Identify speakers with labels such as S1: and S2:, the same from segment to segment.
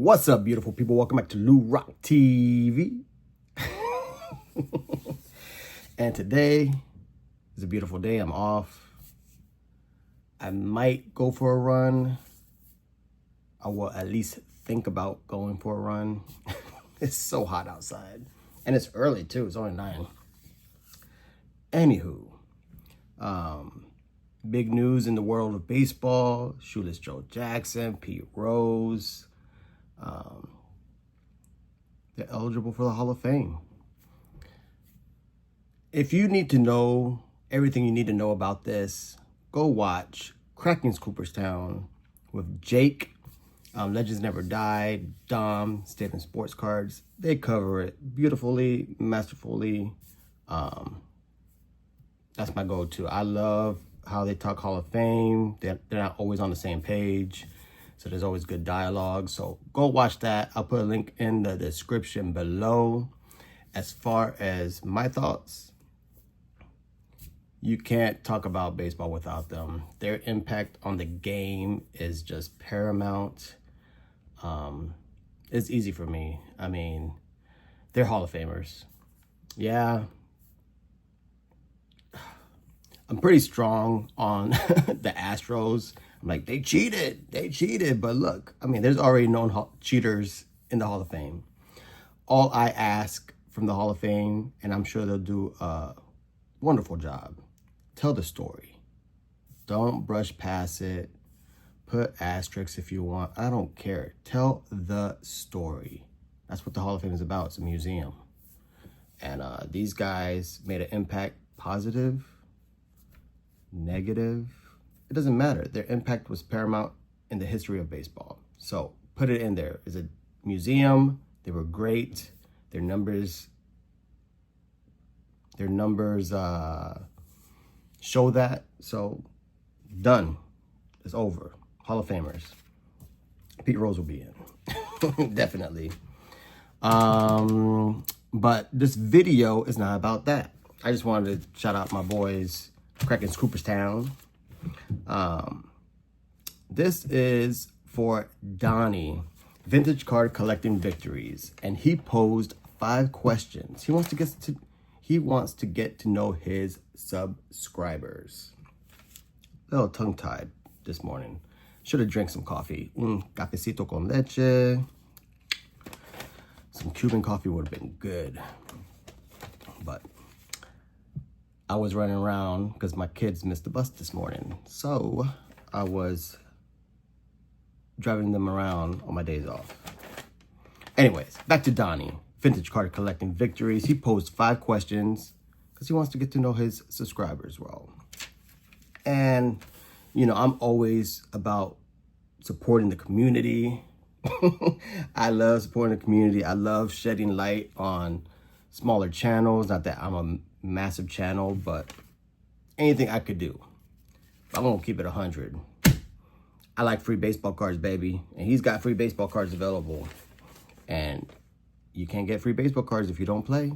S1: What's up, beautiful people? Welcome back to Lou Rock TV. And today is a beautiful day. I'm off. I might go for a run. I will at least think about going for a run. It's so hot outside. And it's early too. It's only 9. Anywho, big news in the world of baseball. Shoeless Joe Jackson, Pete Rose. They're eligible for the Hall of Fame. If you need to know everything you need to know about this, go watch Kraken's Cooperstown with Jake, Legends Never Die, Dom, Stadium Sports Cards. They cover it beautifully, masterfully. That's my go-to. I love how they talk Hall of Fame. They're not always on the same page, so there's always good dialogue. So go watch that. I'll put a link in the description below. As far as my thoughts, you can't talk about baseball without them. Their impact on the game is just paramount. It's easy for me. I mean, they're Hall of Famers. Yeah. I'm pretty strong on the Astros. I'm like, they cheated. But look, I mean, there's already known cheaters in the Hall of Fame. All I ask from the Hall of Fame, and I'm sure they'll do a wonderful job, tell the story. Don't brush past it. Put asterisks if you want. I don't care. Tell the story. That's what the Hall of Fame is about. It's a museum. And these guys made an impact, positive, negative. It doesn't matter. Their impact was paramount in the history of baseball. So put it in there. It's a museum. They were great. Their numbers show that. So done. It's over. Hall of Famers. Pete Rose will be in. Definitely. But this video is not about that. I just wanted to shout out my boys, Kraken's Cooperstown. This is for Donnie, Vintage Card Collecting Victories, and he posed 5 questions. He wants to get to know his subscribers. A little tongue-tied this morning. Should have drank some coffee. Cafecito con leche. Some Cuban coffee would have been good. But I was running around because my kids missed the bus this morning. So I was driving them around on my days off. Anyways, back to Donnie. Vintage Card Collecting Victories. He posed 5 questions because he wants to get to know his subscribers well. And, you know, I'm always about supporting the community. I love supporting the community. I love shedding light on smaller channels. Not that I'm a massive channel, but anything I could do. I'm gonna keep it 100. I like free baseball cards, baby, and he's got free baseball cards available. And you can't get free baseball cards if you don't play.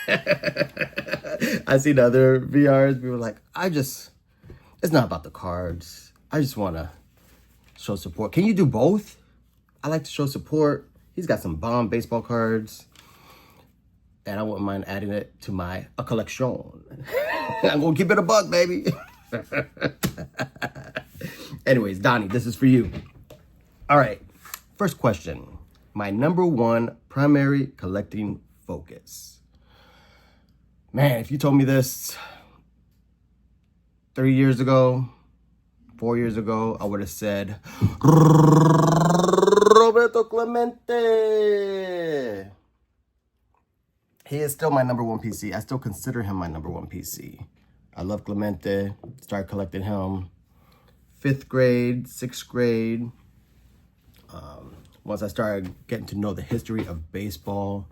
S1: I see the other VRs. People were like, it's not about the cards. I just want to show support. Can you do both? I like to show support. He's got some bomb baseball cards, and I wouldn't mind adding it to my collection. I'm gonna keep it a buck, baby. Anyways, Donnie, this is for you. All right, first question. My number 1 primary collecting focus. Man, if you told me this 3 years ago, 4 years ago, I would have said Roberto Clemente. He is still my number 1 PC. I still consider him my number 1 PC. I love Clemente. Started collecting him 5th grade, 6th grade. Once I started getting to know the history of baseball,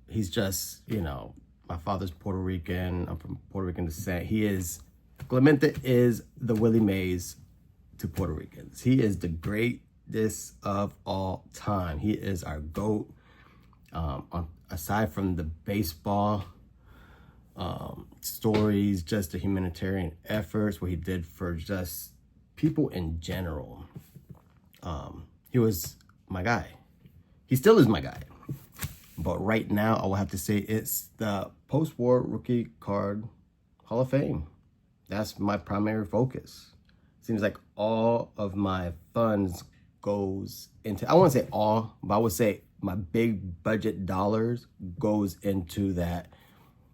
S1: he's just, you know, my father's Puerto Rican. I'm from Puerto Rican descent. Clemente is the Willie Mays to Puerto Ricans. He is the greatest of all time. He is our GOAT. Aside from the baseball stories, just the humanitarian efforts, what he did for just people in general. he was my guy. He still is my guy. But right now, I will have to say it's the post-war rookie card Hall of Fame. That's my primary focus. Seems like all of my funds goes into, I wouldn't say all, but I would say my big budget dollars goes into that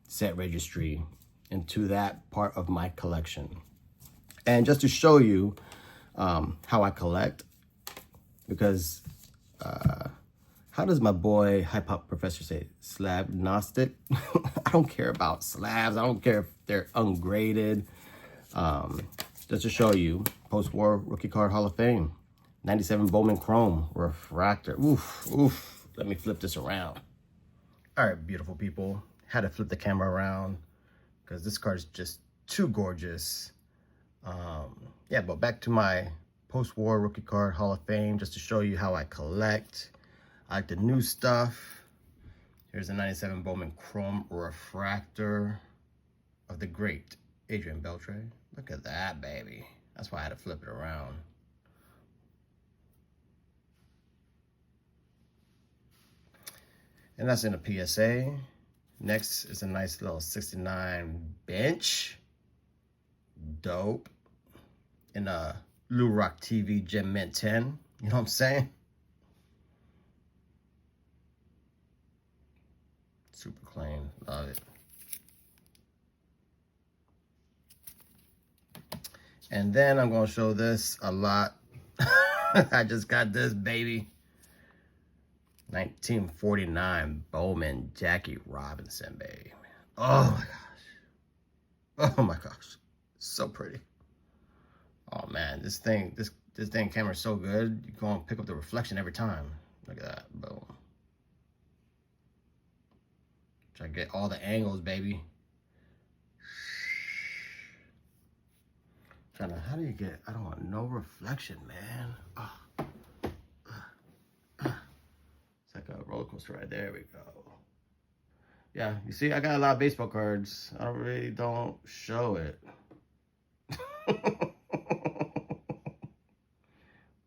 S1: set registry, into that part of my collection. And just to show you how I collect, because how does my boy Hip Hop Professor say? Slab Gnostic? I don't care about slabs. I don't care if they're ungraded. Just to show you, post-war rookie card Hall of Fame. 97 Bowman Chrome refractor. Oof, oof. Let me flip this around. All right, beautiful people. Had to flip the camera around because this card is just too gorgeous. Yeah, but back to my post-war rookie card Hall of Fame, just to show you how I collect. I like the new stuff. Here's the 97 Bowman Chrome refractor of the great Adrian Beltre. Look at that, baby. That's why I had to flip it around. And that's in a PSA. Next is a nice little 69 bench. Dope. In a Lou Rock TV Gem Mint 10. You know what I'm saying? Super clean. Love it. And then I'm going to show this a lot. I just got this, baby. 1949 Bowman Jackie Robinson, baby. Oh my gosh. Oh my gosh. So pretty. Oh man, this thing camera's so good. You go and pick up the reflection every time. Look at that. Boom. Try to get all the angles, baby. How do you get, I don't want no reflection, man. Oh. It's like a roller coaster ride. There we go. Yeah, you see, I got a lot of baseball cards. I really don't show it.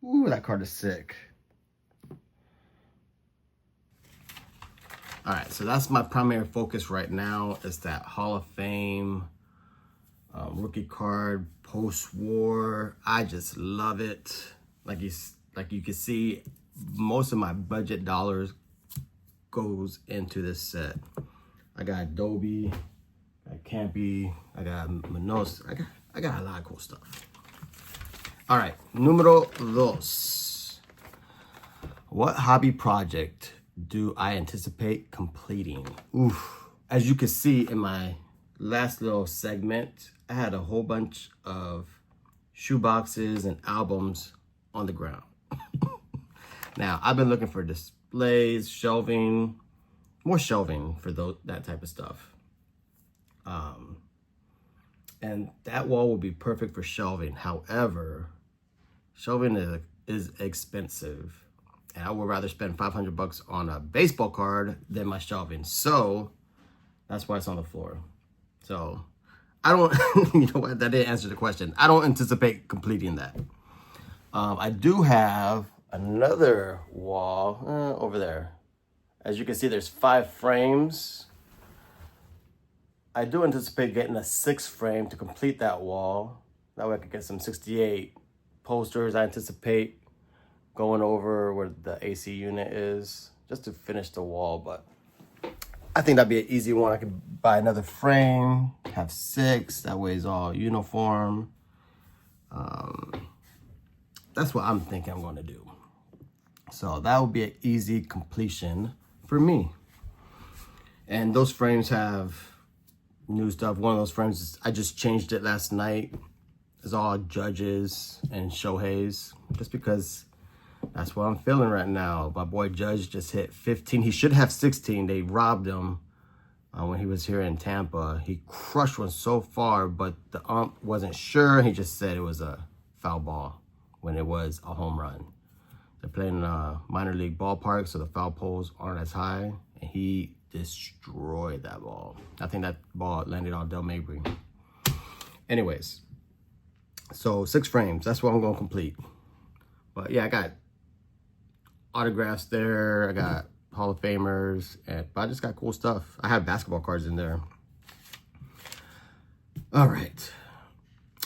S1: Ooh, that card is sick. All right, so that's my primary focus right now. Is that Hall of Fame rookie card post-war. I just love it. Like you can see, most of my budget dollars goes into this set. I got Adobe, I got Campy, I got Manos. I got a lot of cool stuff. All right, numero dos. What hobby project do I anticipate completing? Oof. As you can see in my last little segment, I had a whole bunch of shoe boxes and albums on the ground. Now, I've been looking for displays, shelving, more shelving for that type of stuff. And that wall will be perfect for shelving. However, shelving is expensive. And I would rather spend $500 on a baseball card than my shelving. So that's why it's on the floor. So I don't, you know what, that didn't answer the question. I don't anticipate completing that. I do have another wall over there. As you can see, there's 5 frames. I do anticipate getting a 6th frame to complete that wall. That way I could get some 68 posters. I anticipate going over where the AC unit is just to finish the wall, but I think that'd be an easy one. I could buy another frame, have 6, that way it's all uniform. That's what I'm thinking I'm gonna do. So that would be an easy completion for me. And those frames have new stuff. One of those frames, I just changed it last night. It's all Judges and Shohei's, just because that's what I'm feeling right now. My boy Judge just hit 15. He should have 16. They robbed him when he was here in Tampa. He crushed one so far, but the ump wasn't sure. He just said it was a foul ball when it was a home run. They're playing in a minor league ballpark, so the foul poles aren't as high, and he destroyed that ball. I think that ball landed on Del Mabry. Anyways, so 6 frames. That's what I'm going to complete. But yeah, I got autographs there. I got Hall of Famers, but I just got cool stuff. I have basketball cards in there. All right.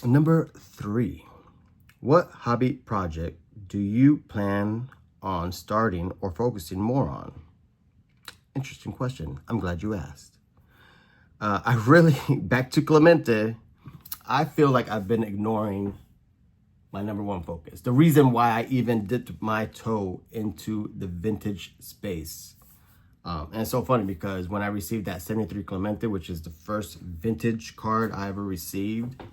S1: Number 3. What hobby project do you plan on starting or focusing more on? Interesting question. I'm glad you asked. Back to Clemente, I feel like I've been ignoring my number one focus. The reason why I even dipped my toe into the vintage space. And it's so funny because when I received that 73 Clemente, which is the first vintage card I ever received,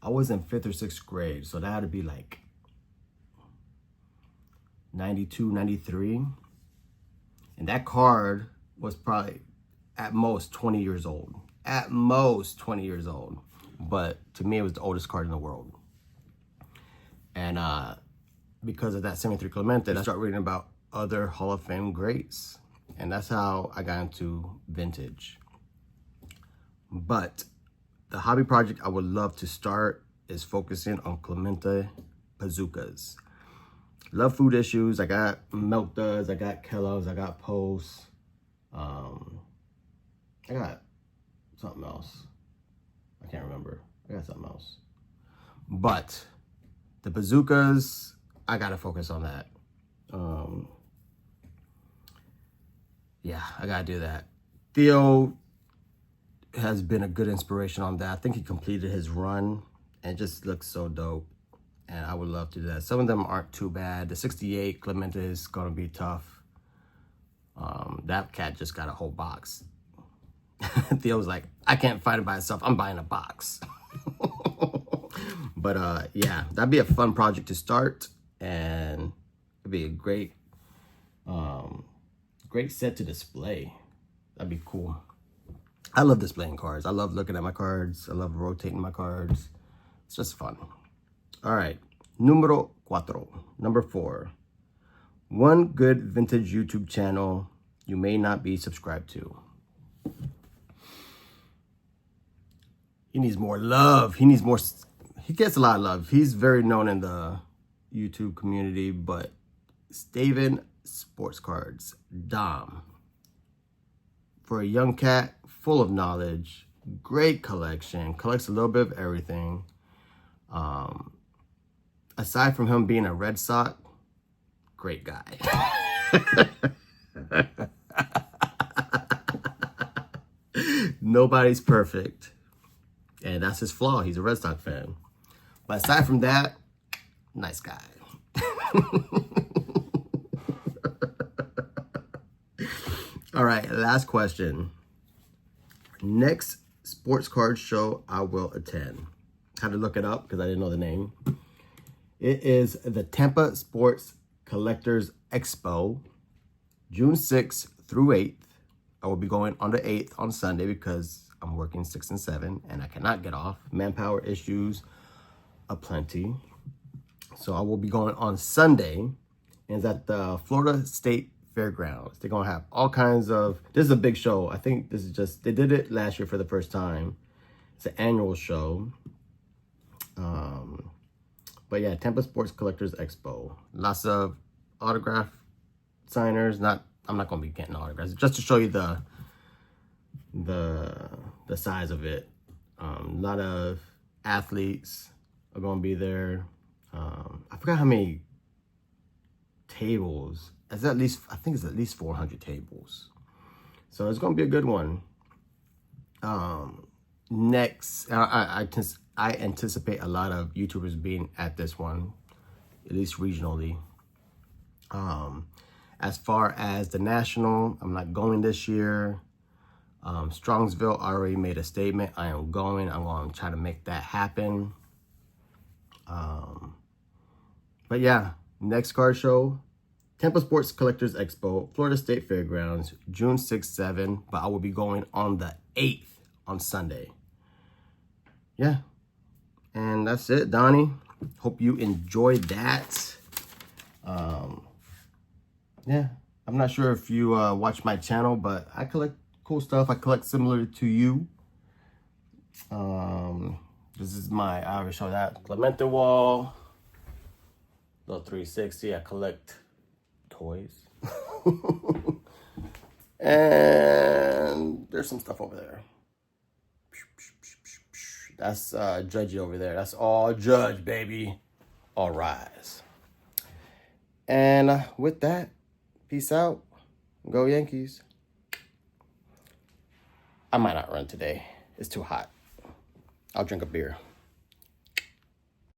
S1: I was in 5th or 6th grade. So that had to be like 92, 93. And that card was probably at most 20 years old. At most 20 years old. But to me, it was the oldest card in the world. And because of that 73 Clemente, I started reading about other Hall of Fame greats. And that's how I got into vintage. But the hobby project I would love to start is focusing on Clemente bazookas. Love food issues. I got Milk Duds, I got Kellogg's, I got Post. I got something else. I can't remember. I got something else. But the bazookas, I gotta focus on that. Yeah, I gotta do that. Theo has been a good inspiration on that. I think he completed his run and it just looks so dope. And I would love to do that. Some of them aren't too bad. The 68 Clemente is gonna be tough. That cat just got a whole box. Theo was like, I can't find it by itself. I'm buying a box. But yeah, that'd be a fun project to start, and it'd be a great set to display. That'd be cool. I love displaying cards. I love looking at my cards. I love rotating my cards. It's just fun. All right, numero 4, number 4. One good vintage YouTube channel you may not be subscribed to. He needs more love. He gets a lot of love. He's very known in the YouTube community, but Steven Sports Cards, Dom. For a young cat, full of knowledge, great collection, collects a little bit of everything. Aside from him being a Red Sox, great guy. Nobody's perfect. And that's his flaw. He's a Red Sox fan. But aside from that, nice guy. All right, last question. Next sports card show I will attend. Had to look it up because I didn't know the name. It is the Tampa Sports Collectors Expo, June 6th through 8th. I will be going on the 8th on Sunday because I'm working 6 and 7 and I cannot get off. Manpower issues aplenty. So I will be going on Sunday, and it's at the Florida State Fairgrounds. They're going to have all kinds of, this is a big show. I think this is just, they did it last year for the first time. It's an annual show. But yeah, Tampa Sports Collectors Expo. Lots of autograph signers. I'm not going to be getting autographs. Just to show you the size of it. A lot of athletes are going to be there. I forgot how many tables. I think it's at least 400 tables. So it's going to be a good one. Next, I anticipate a lot of YouTubers being at this one, at least regionally. As far as the national, I'm not going this year. Strongsville already made a statement. I am going. I'm going to try to make that happen. But yeah, next card show, Tampa Sports Collectors Expo, Florida State Fairgrounds, June 6th, 7th. But I will be going on the 8th on Sunday. Yeah. And that's it, Donnie. Hope you enjoyed that. Yeah, I'm not sure if you watch my channel, but I collect cool stuff. I collect similar to you. This is I already showed that Clemente wall, little 360. I collect toys. And there's some stuff over there. That's Judgy over there. That's all Judge, baby. All rise. And with that, peace out. Go Yankees. I might not run today. It's too hot. I'll drink a beer.